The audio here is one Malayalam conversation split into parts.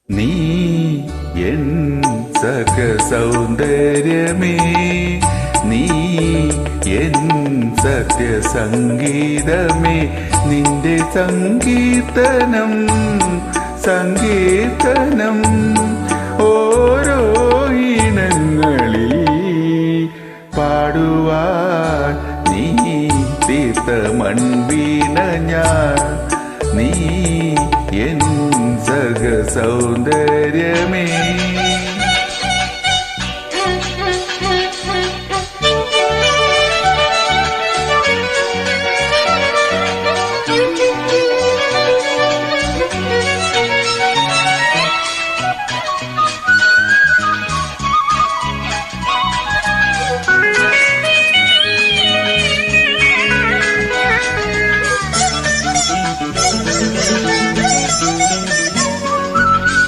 നീ എൻ സക സൗന്ദര്യമേ, നീ എൻ സത്യസംഗീതമേ, നിന്റെ സങ്കീർത്തനം സങ്കീർത്തനം ഓരോ ഇനങ്ങളിൽ പാടുവാൻ നീ തീർത്ത മൺവീണ ഞാൻ. നീ എൻ സക സൗന്ദര്യമേ.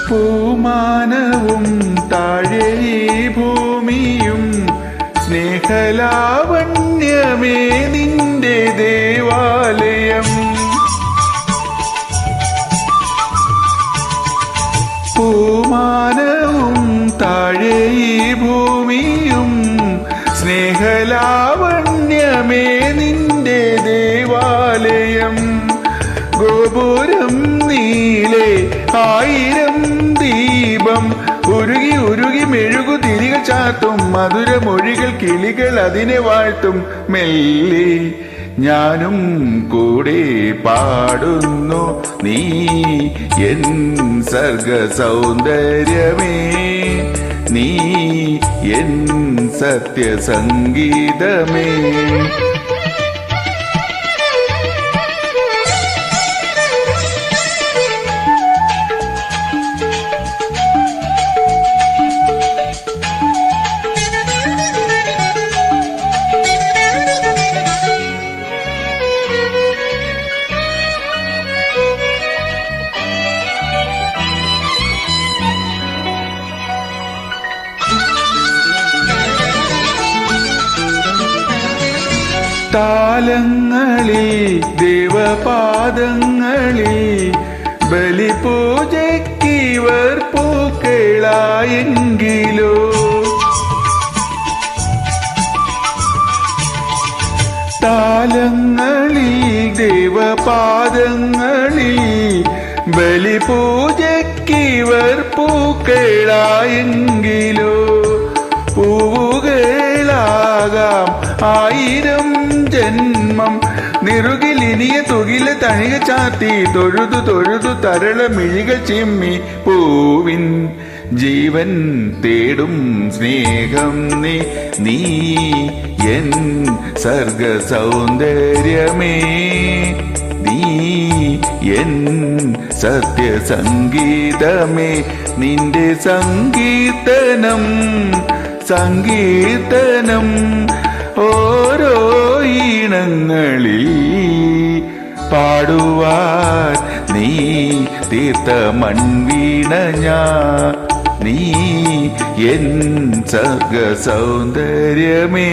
പൂമാനവും താഴെ ഭൂമിയും സ്നേഹലാവണ്യമേ നിന്റെ ദേവാലയം. പൂമാനവും താഴെ ഭൂമിയും സ്നേഹലാവണ്യമേ നിന്റെ ദേവാലയം. ഗോപുരം നീലേ ആയിരം ദീപം ഉരുകി ഉരുകി മെഴുകു തിരികൾ ചാർത്തും മധുരമൊഴികൾ കിളികൾ അതിനെ വാഴ്ത്തും. മെല്ലെ ഞാനും കൂടെ പാടുന്നു നീ എൻ സർഗ സൗന്ദര്യമേ, നീ എൻ സത്യസംഗീതമേ. താലങ്ങളിൽ ദേവപാദങ്ങളിൽ ബലിപൂജയ്ക്കിവർ പൂക്കളായെങ്കിലോ. താലങ്ങളിൽ ദേവപാദങ്ങളിൽ ബലിപൂജയ്ക്കിവർ പൂക്കളായെങ്കിലോ. പൂവുകളാകാം ആയിരം ജന്മം നിറുകിലിനിയ തുകില തണിക ചാത്തി തൊഴുതു തൊഴുതു തരള മിഴികൾ ചിമ്മി പൂവിൻ ജീവൻ തേടും സ്നേഹം നീ. നീ എൻ സർഗ സൗന്ദര്യമേ, നീ എൻ സത്യസംഗീതമേ, നിന്റെ സങ്കീർത്തനം സങ്കീർത്തനം ഓരോ ഈണങ്ങളിൽ പാടുവാൻ നീ തീർത്ത മൺവീണ ഞാൻ. നീ എൻ സർഗ സൗന്ദര്യമേ.